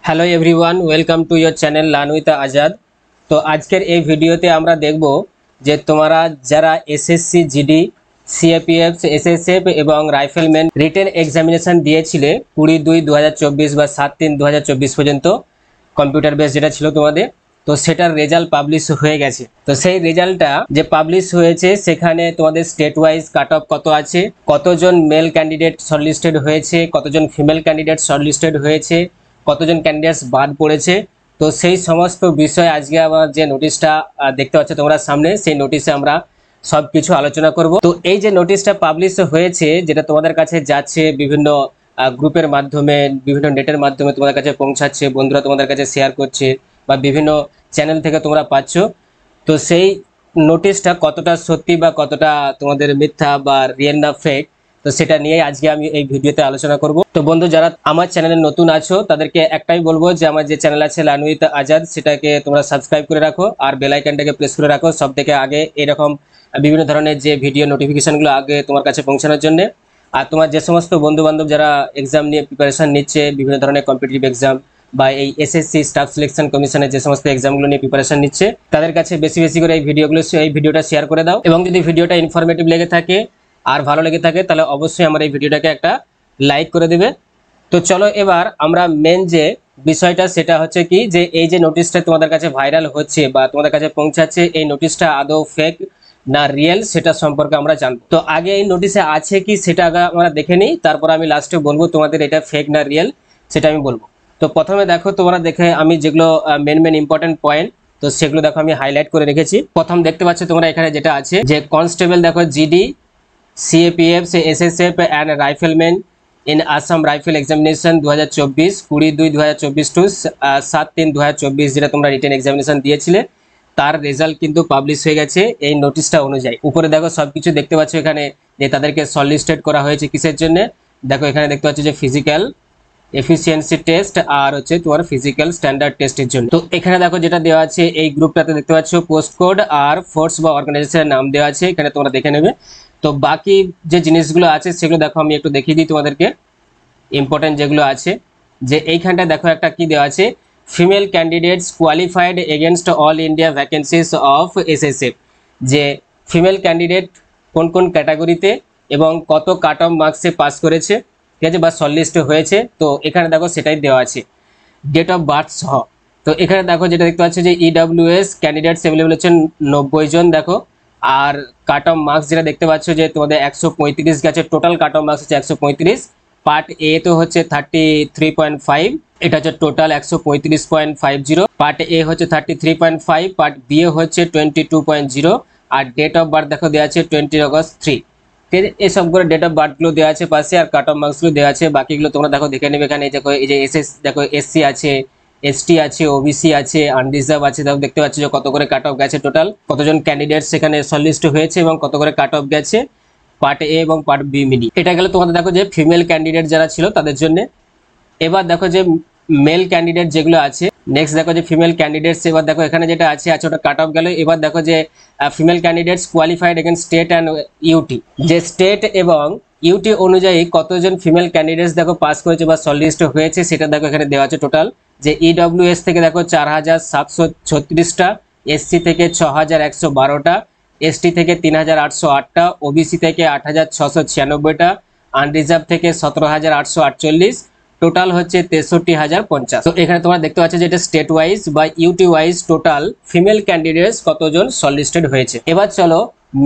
Hello everyone, welcome to your channel learn with Azad. তো আজকের এই ভিডিওতে আমরা দেখব যে তোমরা যারা এসএসসি জিডি, সিএপিএফ, এসএসএফ এবং রাইফেলম্যান রিটেন এক্সামিনেশন দিয়েছিলে 20/2/2024 বা 7/3/2024 পর্যন্ত, কম্পিউটার বেস যেটা ছিল তোমাদের, তো সেটার রেজাল্ট পাবলিশ হয়ে গেছে। তো সেই রেজাল্টটা যে পাবলিশ হয়েছে সেখানে তোমাদের স্টেট ওয়াইজ কাট অফ কত আছে, কতজন মেল ক্যান্ডিডেট শর্টলিস্টেড হয়েছে, কতজন ফিমেল ক্যান্ডিডেট শর্টলিস্টেড হয়েছে, কতজন ক্যান্ডিডেটস বাদ পড়েছে, তো সেই সমস্ত বিষয় আজকে আমার যে নোটিশটা দেখতে পাচ্ছ তোমরা সামনে, সেই নোটিশে আমরা সব কিছু আলোচনা করব। তো এই যে নোটিশটা পাবলিশ হয়েছে, যেটা তোমাদের কাছে যাচ্ছে বিভিন্ন গ্রুপের মাধ্যমে, বিভিন্ন নেটের মাধ্যমে তোমাদের কাছে পৌঁছাচ্ছে, বন্ধুরা তোমাদের কাছে শেয়ার করছে বা বিভিন্ন চ্যানেল থেকে তোমরা পাচ্ছ, তো সেই নোটিশটা কতটা সত্যি বা কতটা তোমাদের মিথ্যা বা রিয়েল না ফেক, তো সেটা নিয়ে আজকে আমি এই ভিডিওতে আলোচনা করব। তো বন্ধু, যারা আমার চ্যানেলে নতুন আছো তাদেরকে একটাই বলবো যে আমার যে চ্যানেল আছে লার্ন উইথ আজাদ, সেটাকে তোমরা সাবস্ক্রাইব করে রাখো আর বেল আইকনটাকে প্রেস করে রাখো সব থেকে আগে এরকম বিভিন্ন ধরনের যে ভিডিও নোটিফিকেশনগুলো আগে তোমার কাছে পৌঁছানোর জন্য। আর তোমার যে সমস্ত বন্ধু বান্ধব যারা এক্সাম নিয়ে প্রিপারেশন নিচ্ছে, বিভিন্ন ধরনের কম্পিটিটিভ এক্সাম বা এই এসএসসি স্টাফ সিলেকশন কমিশনের যে সমস্ত এক্সামগুলো নিয়ে প্রিপারেশন নিচ্ছে, তাদের কাছে বেশি বেশি করে এই ভিডিওটা শেয়ার করে দাও। এবং যদি ভিডিওটা ইনফরমেটিভ লেগে থাকে আর ভালো লেগে থাকে তাহলে অবশ্যই আমার এই ভিডিওটাকে একটা লাইক করে দেবে। তো চলো এবার আমরা মেন যে বিষয়টা সেটা হচ্ছে কি, যে এই যে নোটিশটা তোমাদের কাছে ভাইরাল হচ্ছে বা তোমাদের কাছে পৌঁছাচ্ছে, এই নোটিশটা আদৌ ফেক না রিয়েল সেটা সম্পর্কে আমরা জানবো। তো আগে এই নোটিশে আছে কি সেটা আগে আমরা দেখে নিই, তারপর আমি লাস্টে বলবো তোমাদের এটা ফেক না রিয়েল সেটা আমি বলবো। তো প্রথমে দেখো তোমরা দেখে আমি যেগুলো মেন ইম্পর্টেন্ট পয়েন্ট, তো সেগুলো দেখো আমি হাইলাইট করে রেখেছি। প্রথম দেখতে পাচ্ছ তোমরা এখানে যেটা আছে যে কনস্টেবল দেখো GD, CAPF, SSF and rifleman in Assam Rifle examination 2024 20/2/2024 to 7/3/2024, যেটা তোমরা রিটেন এক্সামিনেশন দিয়েছিলে তার রেজাল্ট কিন্তু পাবলিশ হয়ে গেছে এই নোটিশটা অনুযায়ী। উপরে দেখো সবকিছু দেখতে পাচ্ছ এখানে যে তাদেরকে শর্টলিস্টেড করা হয়েছে কিসের জন্য। দেখো এখানে দেখতে পাচ্ছ যে ফিজিক্যাল এফিসিয়েন্সি টেস্ট আর হচ্ছে তোমার ফিজিক্যাল স্ট্যান্ডার্ড টেস্টের জন্য। তো এখানে দেখো যেটা দেওয়া আছে এই গ্রুপটাতে দেখতে পাচ্ছ পোস্ট কোড আর ফোর্স বা অর্গানাইজেশনের নাম দেওয়া আছে, এখানে তোমরা দেখে নেবে। তো বাকি যে জিনিসগুলো আছে সেগুলো দেখো আমি একটু দেখিয়ে দিই তোমাদেরকে, ইম্পর্টেন্ট যেগুলো আছে। যে এইখানটা দেখো একটা কি দেওয়া আছে, female candidates qualified against all India vacancies of SSF, যে ফিমেল ক্যান্ডিডেট কোন কোন ক্যাটাগরিতে এবং কত কাট অফ মার্কসে পাস করেছে, ঠিক আছে, বা শর্টলিস্ট হয়েছে, তো এখানে দেখো সেটাই দেওয়া আছে ডেট অফ বার্থ সহ। তো এখানে দেখো যেটা দেখতে পাচ্ছ যে ইডব্লিউএস ক্যান্ডিডেটস অ্যাভেলেবল হচ্ছেন 90 জন দেখো। আর কাট অফ মার্কস যেটা দেখতে পাচ্ছ যে তোমাদের 135 গেছে, টোটাল কাট অফ মার্কস হচ্ছে 135। পার্ট এ তো হচ্ছে 33.5, এটা হচ্ছে টোটাল 135.50। পার্ট এ হচ্ছে 33.5, পার্ট বি এ হচ্ছে 22.0। আর ডেট অফ বার্থ দেখো দেওয়া আছে 20 অগস্ট 3। এই সবগুলো ডেট অফ বার্থগুলো দেওয়া আছে পাশে, আর কাট অফ মার্কসগুলো দেওয়া আছে। বাকিগুলো তোমরা দেখো দেখে নেবে। এখানে দেখো এই যে দেখো এসসি আছে, এসটি আছে, ওবিসি আছে, আনরিজার্ভ আছে, দেখো দেখতে পাচ্ছ যে কত করে কাট অফ গেছে, টোটাল কতজন ক্যান্ডিডেট সেখানে শর্টলিস্ট হয়েছে এবং কত করে কাট অফ গেছে পার্ট এ এবং পার্ট বি মিলিয়ে। এটা গেলে তোমাদের দেখো যে ফিমেল ক্যান্ডিডেট যারা ছিল তাদের জন্য। এবার দেখো যে মেল ক্যান্ডিডেট যেগুলো আছে, নেক্সট দেখো যে ফিমেল ক্যান্ডিডেটস। এবার দেখো এখানে যেটা আছে ওটা কাট অফ গেল। এবার দেখো যে female candidates qualified against state and UT, যে স্টেট এবং ইউটি অনুযায়ী কতজন ফিমেল ক্যান্ডিডেটস দেখো পাস করেছে বা শর্টলিস্ট হয়েছে সেটা দেখো এখানে দেওয়া আছে টোটাল। যে ইডব্লিউএস থেকে দেখো 4736টা, এসসি থেকে 6112টা, এসটি থেকে 3808টা, ওবিসি থেকে 8696টা, আনরিজার্ভ থেকে 17848, টোটাল হচ্ছে 63,050। তো এখানে তোমরা দেখতে পাচ্ছ যে এটা স্টেট ওয়াইজ বা UT wise total female candidates কতজন শর্টলিস্টেড হয়েছে। এবার চলো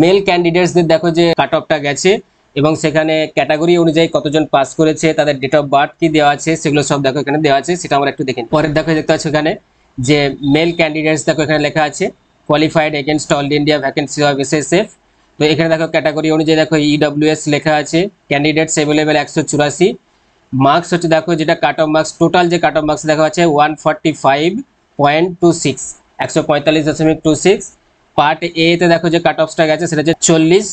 মেল ক্যান্ডিডেটসদের দেখো যে কাট অফটা গেছে এবং সেখানে ক্যাটাগরি অনুযায়ী কতজন পাস করেছে, তাদের ডেট অফ বার্থ কি দেওয়া আছে সেগুলো সব দেখো এখানে দেওয়া আছে, সেটা আমরা একটু দেখি। পরের দেখো দেখতে পাচ্ছ এখানে যে মেল ক্যান্ডিডেটস দেখো এখানে লেখা আছে qualified against all India vacancy of SSF. তো এখানে দেখো ক্যাটাগরি অনুযায়ী দেখো ইডব্লিউএস লেখা আছে, ক্যান্ডিডেটস অ্যাভেলেবেল 184। মার্কস হচ্ছে দেখো যেটা কাট অফ মার্কস, টোটাল যে কাট অফ মার্কস দেখা আছে 145.26, 145.26। পার্ট এ তে দেখো যে কাট অফসটা গেছে সেটা হচ্ছে 40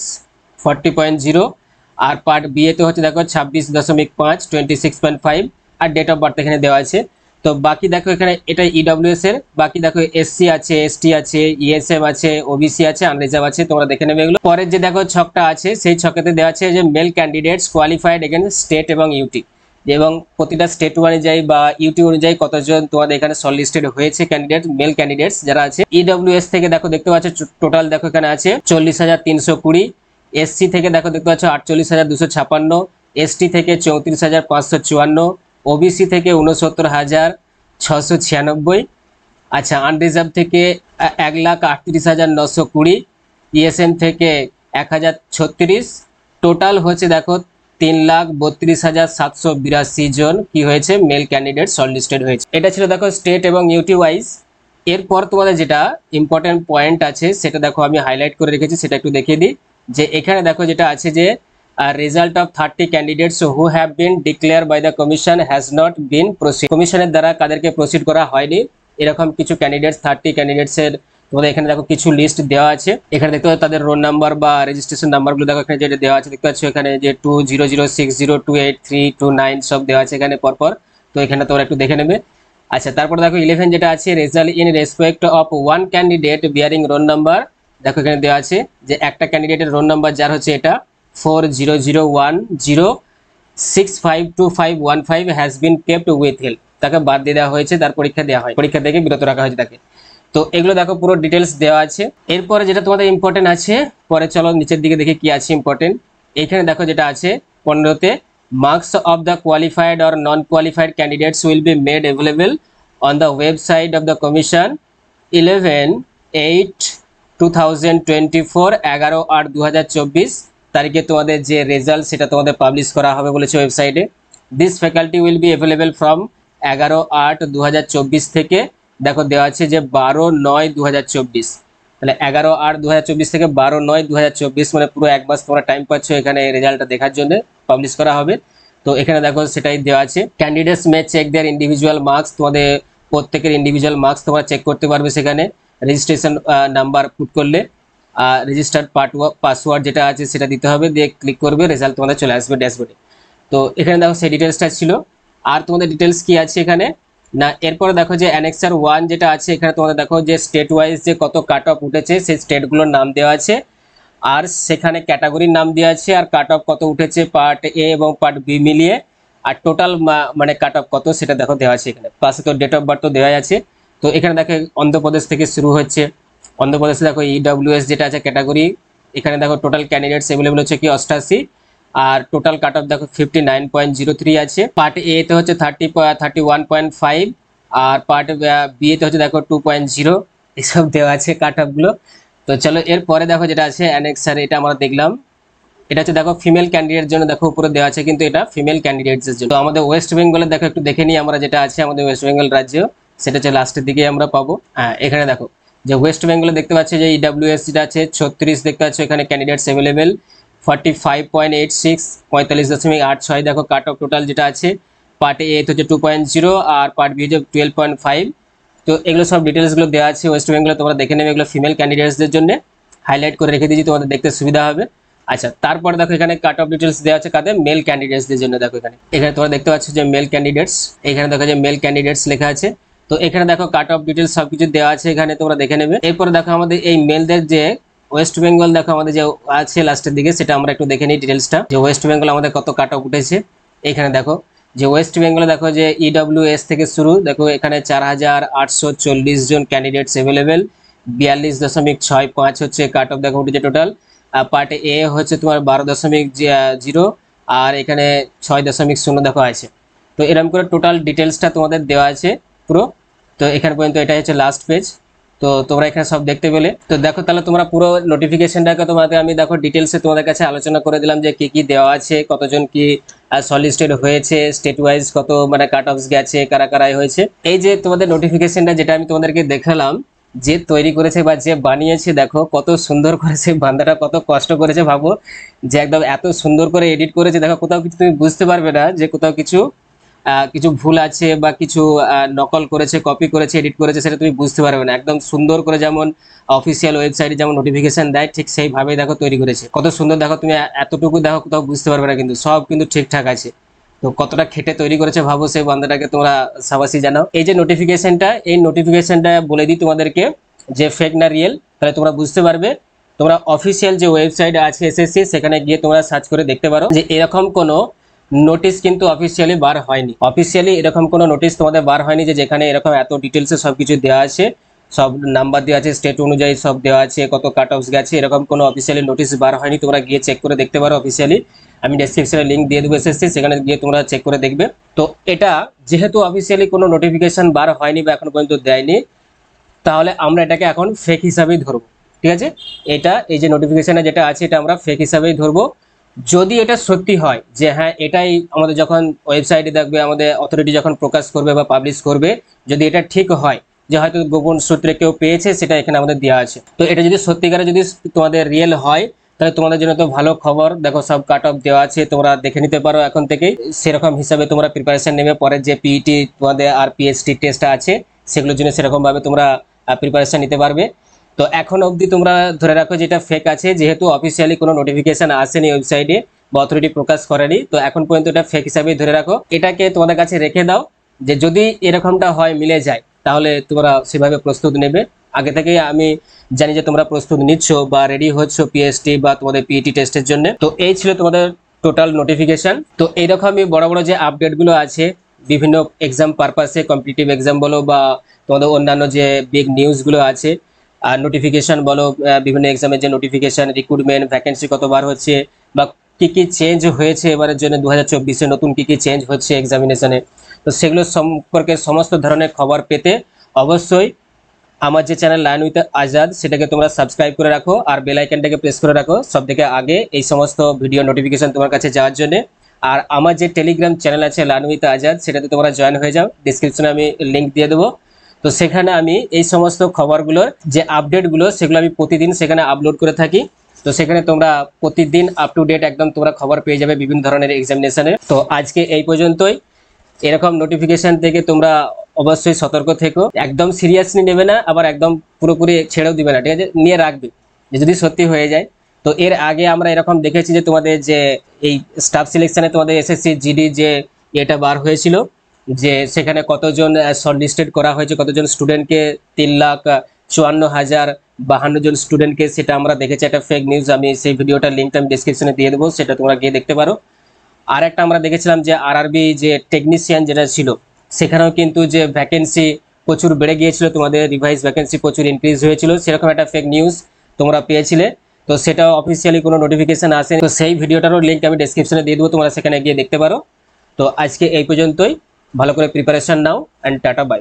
আর পার্ট বি এ তে হচ্ছে দেখো 26.5, 26.5। আর ডেট অফ বার্থ এখানে দেওয়া আছে। তো বাকি দেখো এখানে এটা ইডব্লিউএস এর, বাকি দেখো এসসি আছে, এসটি আছে, ইএসএম আছে, ওবিসি আছে, আনরিজার্ভ আছে, তোমরা দেখে নেবে এগুলো। পরের যে দেখো ছকটা আছে সেই ছকেতে দেওয়া আছে যে mail candidates qualified against state এবং ইউটি, এবং প্রতিটা স্টেট অনুযায়ী বা ইউটি অনুযায়ী কতজন তোমাদের এখানে শর্ট লিস্টেড হয়েছে ক্যান্ডিডেট, মেল ক্যান্ডিডেটস যারা আছে। ইডব্লিউএস থেকে দেখো দেখতে পাচ্ছ টোটাল দেখো এখানে আছে 40,320। এসসি থেকে দেখো দেখতে পাচ্ছ 48,256। এসটি থেকে 34,554। ওবিসি থেকে 69,696। আচ্ছা, আনরিজার্ভ থেকে 1,38,920। ইএসএন থেকে 1,036। টোটাল হচ্ছে দেখো 3,32,782 জন কি হয়েছে মেল ক্যান্ডিডেট শর্টলিস্টেড হয়েছে। এটা ছিল দেখো স্টেট এবং ইউটি ওয়াইজ। এরপর তোমাদের যেটা ইম্পর্টেন্ট পয়েন্ট আছে সেটা দেখো আমি হাইলাইট করে রেখেছি, সেটা একটু দেখিয়ে দিই। যে এখানে দেখো যেটা আছে যে result of 30 candidates who have been declare by the commission has not been proceed. কমিশনের দ্বারা কাদেরকে প্রসিড করা হয়নি, এরকম কিছু ক্যান্ডিডেটস 30 ক্যান্ডিডেটসের তোমাদের এখানে দেখো কিছু লিস্ট দেওয়া আছে। এখানে দেখতে পাচ্ছ তাদের রোল নাম্বার বা রেজিস্ট্রেশন নাম্বারগুলো দেখো এখানে যেটা দেওয়া আছে দেখতে পাচ্ছ এখানে যে 2006028329 সব দেওয়া আছে এখানে পরপর। তো এখানে তোমরা একটু দেখে নেবে। আচ্ছা, তারপর দেখো 11 যেটা আছে result in respect of one candidate bearing roll number. দেখো এখানে দেওয়া আছে যে একটা ক্যান্ডিডেটের রোল নাম্বার যার হচ্ছে এটা 4001065251 has been kept withheld, তাকে বাদ দিয়ে দেওয়া হয়েছে, তার পরীক্ষা দেওয়া হয়, পরীক্ষা থেকে বিরত রাখা হয়েছে তাকে। তো এগুলো দেখো পুরো ডিটেলস দেওয়া আছে। এরপরে যেটা তোমাদের ইম্পর্টেন্ট আছে, পরে চলো নিচের দিকে দেখি কি আছে ইম্পর্টেন্ট। এখানে দেখো যেটা আছে 15তে marks of the qualified or non qualified candidates will be made available on the website of the commission 11/8/2024 11/8/2024 তারিখে তোমাদের যে রেজাল্ট সেটা তোমাদের পাবলিশ করা হবে বলেছে ওয়েবসাইটে। This faculty will be available from 11/8/2024 থেকে দেখো দেওয়া আছে যে 12/9/2024। তাহলে 11/8/2024 থেকে 12/9/2024 মানে পুরো এক মাস তোমরা টাইম পাচ্ছ এখানে রেজাল্টটা দেখার জন্য, পাবলিশ করা হবে। তো এখানে দেখো সেটাই দেওয়া আছে। Candidates may check their individual marks, তোমাদের প্রত্যেকের ইন্ডিভিজুয়াল মার্কস তোমরা চেক করতে পারবে সেখানে রেজিস্ট্রেশন নাম্বার পুট করলে। রেজিস্টার্ড পাসওয়ার্ড যেটা আছে সেটা দিতে হবে, দিয়ে ক্লিক করবে, রেজাল্ট তোমাদের চলে আসবে ড্যাশবোর্ডে। তো এখানে দেখো সেই ডিটেলসটা ছিল। আর তোমাদের ডিটেলস কি আছে এখানে না, এরপরে দেখো যে অ্যানেক্সার 1 যেটা আছে এখানে তোমাদের দেখো যে স্টেট ওয়াইজ যে কত কাট অফ উঠেছে সেই স্টেটগুলোর নাম দেওয়া আছে, আর সেখানে ক্যাটাগরির নাম দেওয়া আছে, আর কাট অফ কত উঠেছে পার্ট এ এবং পার্ট বি মিলিয়ে, আর টোটাল মানে কাট অফ কত সেটা দেখো দেওয়া আছে এখানে, প্লাসে তো ডেট অফ বার্থ তো দেওয়া আছে। তো এখানে দেখো অন্ধ্রপ্রদেশ থেকে শুরু হচ্ছে, অন্ধ্রপ্রদেশে দেখো ইডব্লিউএস যেটা আছে ক্যাটাগরি, এখানে দেখো টোটাল ক্যান্ডিডেটস অ্যাভেলেবল হচ্ছে কি 88, আর টোটাল কাট অফ দেখো 59.03 আছে। পার্ট এ তে হচ্ছে 31.5, আর পার্ট বি তে হচ্ছে দেখো 2.0, এসব দেওয়া আছে কাট অফ গুলো। তো চলো এরপরে দেখো যেটা আছে অ্যানেক্সার, এটা আমরা দেখলাম। এটা হচ্ছে দেখো ফিমেল ক্যান্ডিডেট জন্য দেখো উপরে দেওয়া আছে, কিন্তু এটা ফিমেল ক্যান্ডিডেটসের জন্য। তো আমাদের ওয়েস্ট বেঙ্গলে দেখো একটু দেখে নিই আমরা যেটা আছে আমাদের ওয়েস্ট বেঙ্গল রাজ্য, সেটা হচ্ছে লাস্টের দিকে আমরা পাবো। হ্যাঁ, এখানে দেখো যে ওয়েস্ট বেঙ্গলে দেখতে পাচ্ছি যে ইডব্লিউএস যেটা আছে 36 দেখতে পাচ্ছ এখানে ক্যান্ডিডেটস অ্যাভেলেবেল 45.86 45.86 দেখো কাট অফ টোটাল যেটা আছে। পার্ট এ হচ্ছে 2.0 আর পার্ট বি হচ্ছে 12.5। তো এগুলো সব ডিটেলসগুলো দেওয়া আছে ওয়েস্ট বেঙ্গলে, তোমরা দেখে নেবে, এগুলো ফিমেল ক্যান্ডিডেটসদের জন্য হাইলাইট করে রেখে দিয়েছি, তোমাদের দেখতে সুবিধা হবে। আচ্ছা, তারপর দেখো এখানে কাট অফ ডিটেলস দেওয়া আছে কাদের, মেল ক্যান্ডিডেটসদের জন্য। দেখো এখানে এখানে তোমরা দেখতে পাচ্ছ যে মেল ক্যান্ডিডেটস, এখানে দেখো যে মেল ক্যান্ডিডেটস লেখা আছে। তো এখানে দেখো কাট অফ ডিটেলস সবকিছু দেওয়া আছে এখানে, তোমরা দেখে নেবে। এরপরে দেখো আমাদের এই মেলদের যে ওয়েস্ট বেঙ্গল দেখো আমাদের যে আছে লাস্টের দিকে, সেটা আমরা একটু দেখে নিই ডিটেলসটা, যে ওয়েস্ট বেঙ্গল আমাদের কত কাট অফ উঠেছে। এখানে দেখো যে ওয়েস্ট বেঙ্গলে দেখো যে ইডব্লিউএস থেকে শুরু, দেখো এখানে 4,840 জন ক্যান্ডিডেটস অ্যাভেলেবেল, 42.65 হচ্ছে কাট অফ দেখো উঠেছে টোটাল। পার্ট এ হচ্ছে তোমার 12.0, আর এখানে 6.0 দেখো আছে। তো এরকম করে টোটাল ডিটেলসটা তোমাদের দেওয়া আছে পুরো। তো এখানে পর্যন্ত এটা হচ্ছে লাস্ট পেজ। তো তোমরা এখানে সব দেখতে পেলে। তো দেখো তাহলে তোমরা পুরো নোটিফিকেশনটাকে তোমাদের আমি দেখো ডিটেলসে তোমাদের কাছে আলোচনা করে দিলাম যে কি কি দেওয়া আছে, কতজন কি সলিস্টেড হয়েছে, স্টেট ওয়াইজ কত মানে কাট অফস গেছে, কারা কারাই হয়েছে। এই যে তোমাদের নোটিফিকেশনটা যেটা আমি তোমাদেরকে দেখালাম, যে তৈরি করেছে বা যে বানিয়েছে দেখো কত সুন্দর করেছে, বান্দাটা কত কষ্ট করেছে ভাবো, যে একদম এত সুন্দর করে এডিট করেছে। দেখো কোথাও কিছু তুমি বুঝতে পারবে না যে কোথাও কিছু ভুল আছে বা কিছু নকল করেছে, কপি করেছে, এডিট করেছে, সেটা তুমি বুঝতে পারবে না। একদম সুন্দর করে যেমন অফিসিয়াল ওয়েবসাইটে যেমন নোটিফিকেশন দেয় ঠিক সেইভাবেই দেখো তৈরি করেছে, কত সুন্দর। দেখো তুমি এতটুকু দেখো কোথাও বুঝতে পারবে না, কিন্তু সব কিন্তু ঠিকঠাক আছে। তো কতটা খেটে তৈরি করেছে ভাবো, সেই বান্দাটাকে তোমরা সাবাসি জানাও। এই যে নোটিফিকেশনটা, এই নোটিফিকেশনটা বলে দিই তোমাদেরকে যে ফেক না রিয়েল, তাহলে তোমরা বুঝতে পারবে। তোমরা অফিসিয়াল যে ওয়েবসাইট আছে এসএসসি, সেখানে গিয়ে তোমরা সার্চ করে দেখতে পারো যে এরকম কোনো নোটিশ কিন্তু অফিসিয়ালি বার হয়নি। অফিসিয়ালি এরকম কোনো নোটিশ তোমাদের বার হয়নি যে যেখানে এরকম এত ডিটেলসে সবকিছু দেওয়া আছে, সব নাম্বার দেওয়া আছে, স্টেট অনুযায়ী সব দেওয়া আছে, কত কাট অফস গেছে, এরকম কোনো অফিসিয়ালি নোটিশ বার হয়নি। তোমরা গিয়ে চেক করে দেখতে পারো অফিসিয়ালি, আমি ডেসক্রিপশনে লিঙ্ক দিয়ে দেবো এসএসসি, সেখানে গিয়ে তোমরা চেক করে দেখবে। তো এটা যেহেতু অফিসিয়ালি কোনো নোটিফিকেশন বার হয়নি বা এখন পর্যন্ত দেয়নি, তাহলে আমরা এটাকে এখন ফেক হিসাবেই ধরবো। ঠিক আছে, এটা এই যে নোটিফিকেশনে যেটা আছে এটা আমরা ফেক হিসাবেই ধরবো। যদি এটা সত্যি হয় যে হ্যাঁ এটাই আমাদের যখন ওয়েবসাইটে দেখবে, আমাদের অথরিটি যখন প্রকাশ করবে বা পাবলিশ করবে, যদি এটা ঠিক হয় যে হয়তো গোপন সূত্রে কেউ পেয়েছে, সেটা এখানে আমাদের দেওয়া আছে। তো এটা যদি সত্যিকারে যদি তোমাদের রিয়েল হয়, তাহলে তোমাদের জন্য তো ভালো খবর। দেখো সব কাট অফ দেওয়া আছে, তোমরা দেখে নিতে পারো এখন থেকেই। সেরকম হিসাবে তোমরা প্রিপারেশন নেবে, পরে যে পিইটি তোমাদের আর পিএইচডি টেস্ট আছে সেগুলোর জন্য সেরকমভাবে তোমরা প্রিপারেশন নিতে পারবে। তো এখন অবধি তোমরা ধরে রাখো যে এটা ফেক আছে, যেহেতু অফিসিয়ালি কোনো নোটিফিকেশন আসেনি ওয়েবসাইটে বা অথরিটি প্রকাশ করেনি, তো এখন পর্যন্ত এটা ফেক হিসাবেই ধরে রাখো। এটাকে তোমাদের কাছে রেখে দাও, যে যদি এরকমটা হয়, মিলে যায়, তাহলে তোমরা সেভাবে প্রস্তুত নেবে। আগে থেকেই আমি জানি যে তোমরা প্রস্তুত নিচ্ছ বা রেডি হচ্ছ পিএইচডি বা তোমাদের পিইটি টেস্টের জন্য। তো এই ছিল তোমাদের টোটাল নোটিফিকেশন। তো এইরকমই বড় বড় যে আপডেটগুলো আছে বিভিন্ন এক্সাম পারপাসে, কম্পিটিটিভ এক্সাম বলো বা তোমাদের অন্যান্য যে বিগ নিউজগুলো আছে, আর নোটিফিকেশন বলো, বিভিন্ন এক্সামের যে নোটিফিকেশন, রিক্রুটমেন্ট, ভ্যাকেন্সি কতবার হচ্ছে বা কি কি চেঞ্জ হয়েছে এবারের জন্য 2024-এ, নতুন কি কি চেঞ্জ হচ্ছে এক্সামিনেশনে, তো সেগুলো সম্পর্কে সমস্ত ধরনের খবর পেতে অবশ্যই আমার যে চ্যানেল লার্ন উইথ আজাদ সেটাকে তোমরা সাবস্ক্রাইব করে রাখো আর বেল আইকনটাকে প্রেস করে রাখো সব থেকে আগে এই সমস্ত ভিডিও নোটিফিকেশন তোমার কাছে যাওয়ার জন্য। আর আমার যে টেলিগ্রাম চ্যানেল আছে লার্ন উইথ আজাদ, সেটাতে তোমরা জয়েন হয়ে যাও, ডিসক্রিপশনে আমি লিঙ্ক দিয়ে দেবো। তো সেখানে আমি এই সমস্ত খবরগুলোর যে আপডেটগুলো সেগুলো আমি প্রতিদিন সেখানে আপলোড করে থাকি। তো সেখানে তোমরা প্রতিদিন আপ টু ডেট একদম তোমরা খবর পেয়ে যাবে বিভিন্ন ধরনের এক্সামিনেশনের। তো আজকে এই পর্যন্তই। এরকম নোটিফিকেশন থেকে তোমরা অবশ্যই সতর্ক থেকো, একদম সিরিয়াসলি নেবে না, আবার একদম পুরোপুরি ছেড়েও দিবে না, ঠিক আছে, নিয়ে রাখবে যে যদি সত্যি হয়ে যায়। তো এর আগে আমরা এরকম দেখেছি যে তোমাদের যে এই স্টাফ সিলেকশনে তোমাদের এসএসসি জিডি যে এটা বার হয়েছিল, যে সেখানে কতজন শর্ট লিস্টেড করা হয়েছে, কতজন স্টুডেন্টকে, 3,54,052 জন স্টুডেন্টকে, সেটা আমরা দেখেছি একটা ফেক নিউজ। আমি সেই ভিডিওটার লিঙ্কটা আমি ডিসক্রিপশনে দিয়ে দেবো, সেটা তোমরা গিয়ে দেখতে পারো। আর একটা আমরা দেখেছিলাম যে আরআরবি যে টেকনিশিয়ান যেটা ছিল, সেখানেও কিন্তু যে ভ্যাকেন্সি প্রচুর বেড়ে গিয়েছিল, তোমাদের রিভাইজ ভ্যাকেন্সি প্রচুর ইনক্রিজ হয়েছিল, সেরকম একটা ফেক নিউজ তোমরা পেয়েছিলে। তো সেটাও অফিসিয়ালি কোনো নোটিফিকেশন আসেনি। তো সেই ভিডিওটারও লিঙ্ক আমি ডেসক্রিপশনে দিয়ে দেবো, তোমরা সেখানে গিয়ে দেখতে পারো। তো আজকে এই পর্যন্তই, ভালো করে preparation now, and tata bye.